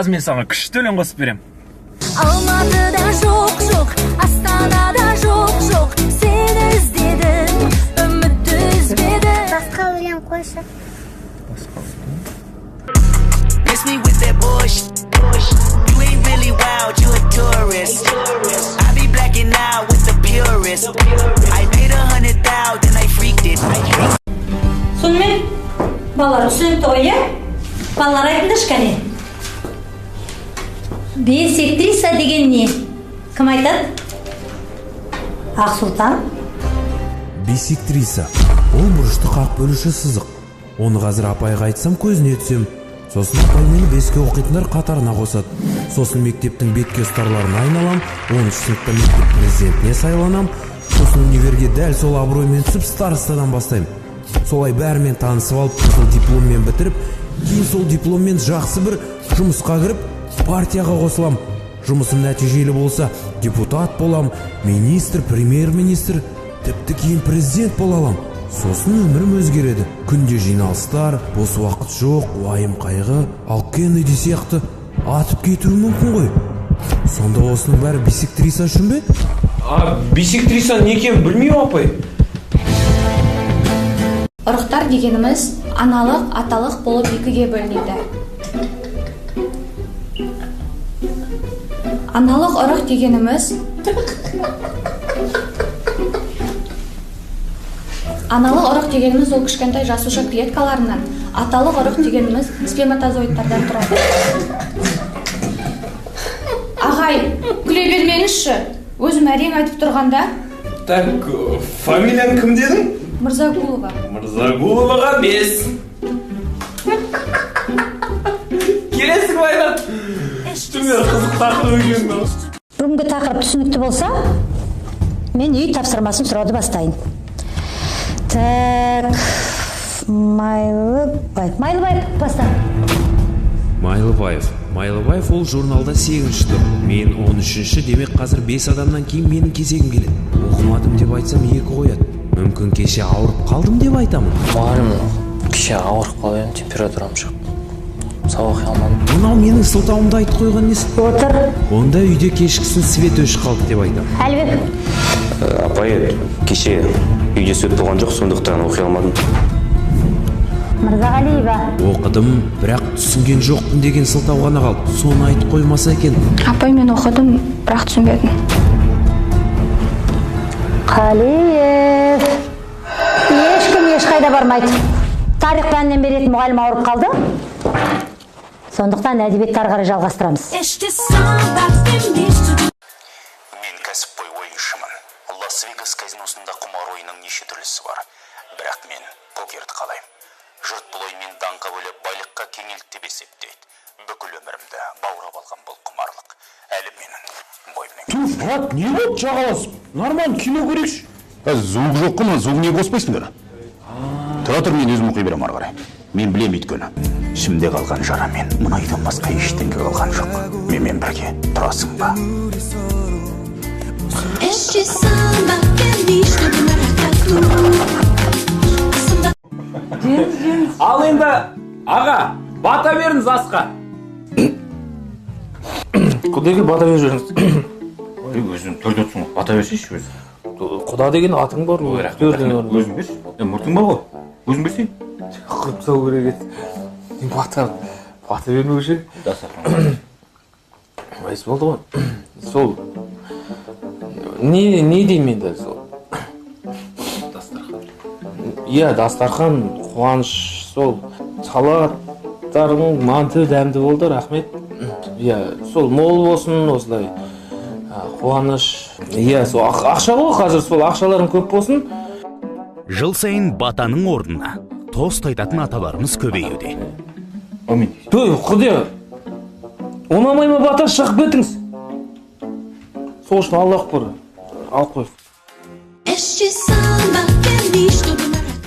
қазір мен саған күшті өлең қосып берем. Алматыда жоқ, Астанада жоқ, сені іздедім, үмітті үзбедім. Басқа өлең қойшы. Miss me with that bush. You ain't really wild, you a tourist. I be blacking out with the purist. I paid 100,000, then I freaked it. Сонымен, балалар түсінікті ғой, иә? Балалар айтыңдаршы кәне. Бисектриса деген не? Кім айтады? Ақсұлтан? Бисектриса. Ол бұрышты қақ бөлуші сызық. Оны қазір апайға айтсам көзіне түсем. Сосын апай мені беске оқитындар қатарына қосады. Сосын мектептің бетке ұстарларына айналам, 10-шы сыныпта мектеп президентіне сайланам. Сосын универге дәл сол абыроймен түсіп старостадан бастаймын. Солай бәрімен танысып алып, сол дипломмен бітіріп, кейін сол дипломмен жақсы бір жұмысқа кіріп, партияға қосылам. Жұмысым нәтижелі болса, депутат болам, министр, премьер-министр, тіпті кейін президент болалам. Сосын өмірім өзгереді. Күнде жиналыстар, бос уақыт жоқ, уайым қайғы, ал Кеннеди сияқты атып кетуі мүмкін ғой. Сонда осының бәрі бисектриса үшін бе? Бисектриса не екенін білмеймін, апай. Ұрықтар дегеніміз аналық, аталық болып екіге бөлінеді. Аналық ұрық дегеніміз ол кішкентай жасуша клеткаларынан, аталық ұрық дегеніміз сперматозоидтардан тұрады. Ағай, күле бермеңізші, өзім әрең айтып тұрғанда. Так, фамилияң кім дедің? Мырзагулова. Мырзагуловаға 5. Келесі байлап. Түнер қызық тақырып екен. Бүгінгі тақырып түсінікті болса, мен үй тапсырмасын сұрауды бастайын. Так, Майлыбаев баста. Майлыбаев ол журналда 8-ші тұр. Мен 13-ші, демек қазір 5 адамнан кейін менің кезегім келеді. Оқымадым деп айтсам 2 қояды. Мүмкін кеше ауырып қалдым деп айтамын. Мұғалім, кеше ауырып қалып температурам шығып. Сабақ оқи алмадым. Мынау менің сылтауымды айтып қойған несі? Отыр. Онда үйде кешкісін свет өшіп қалды деп айтамын. Әлбек. Апай, кеше үйде свет болған жоқ, сондықтан оқи алмадым. Мырзағалиева. Оқыдым, бірақ түсінген жоқпын деген сылтау ғана қалды. Соны айтып қоймаса екен. Апай, мен оқыдым, бірақ түсінбедім. Қалиев. Ешкім ешқайда бармайды. Тарих пәнінен беретін мұғалім ауырып қалды. Сондықтан әдебиетті ары қарай жалғастырамыз. Мен кәсіпқой ойыншымын. Лас-Вегас казиносында құмар ойынның неше түрлісі бар. Бірақ мен покерді қалаймын. Жұрт бұл оймен даңқа бөліп байлыққа кеңелді деп есептейді. Бүкіл өмірімді баурап алған бұл құмарлық. Әлі менің бойымнан. Брат, не болды жағаласып? Нормально кино көрейікші. Звук жоқ қой, звук не қоспайсыңдар? Тұра тұр, мен өзім оқи берем ары қарай. Мен білем өйткені. Ішімде қалған жарамен мұнайдан басқа ештеңе қалған жоқ. Менімен бірге тұрасың ба? Ал енді, аға, бата беріңіз асқа. Құдайға бата беріп жүріңіз. Өзің төрде отырсың, бата берсейші өзі. Құда деген атың бар ғой. Өзің берші. Мұртың бар ғой. Өзің берсей. Қып сау керек еді. Бата бермеуші. Майсы болды ғой. Сол. Не деймін енді сол? Дастархан. Иә, дастархан, қуаныш, сол. Салаттарың манты дәмді болды, рахмет. Иә, сол мол болсын, осылай. Қуаныш. Иә, сол ақша ғой қазір, сол ақшаларың көп болсын. Жыл сайын батаның орнына тост айтатын аталарымыз көбеюде. Амин. Той, құдай. Ұнамай ма бата шығып кетіңіз. Сол үшін Аллах бар. Алып қой.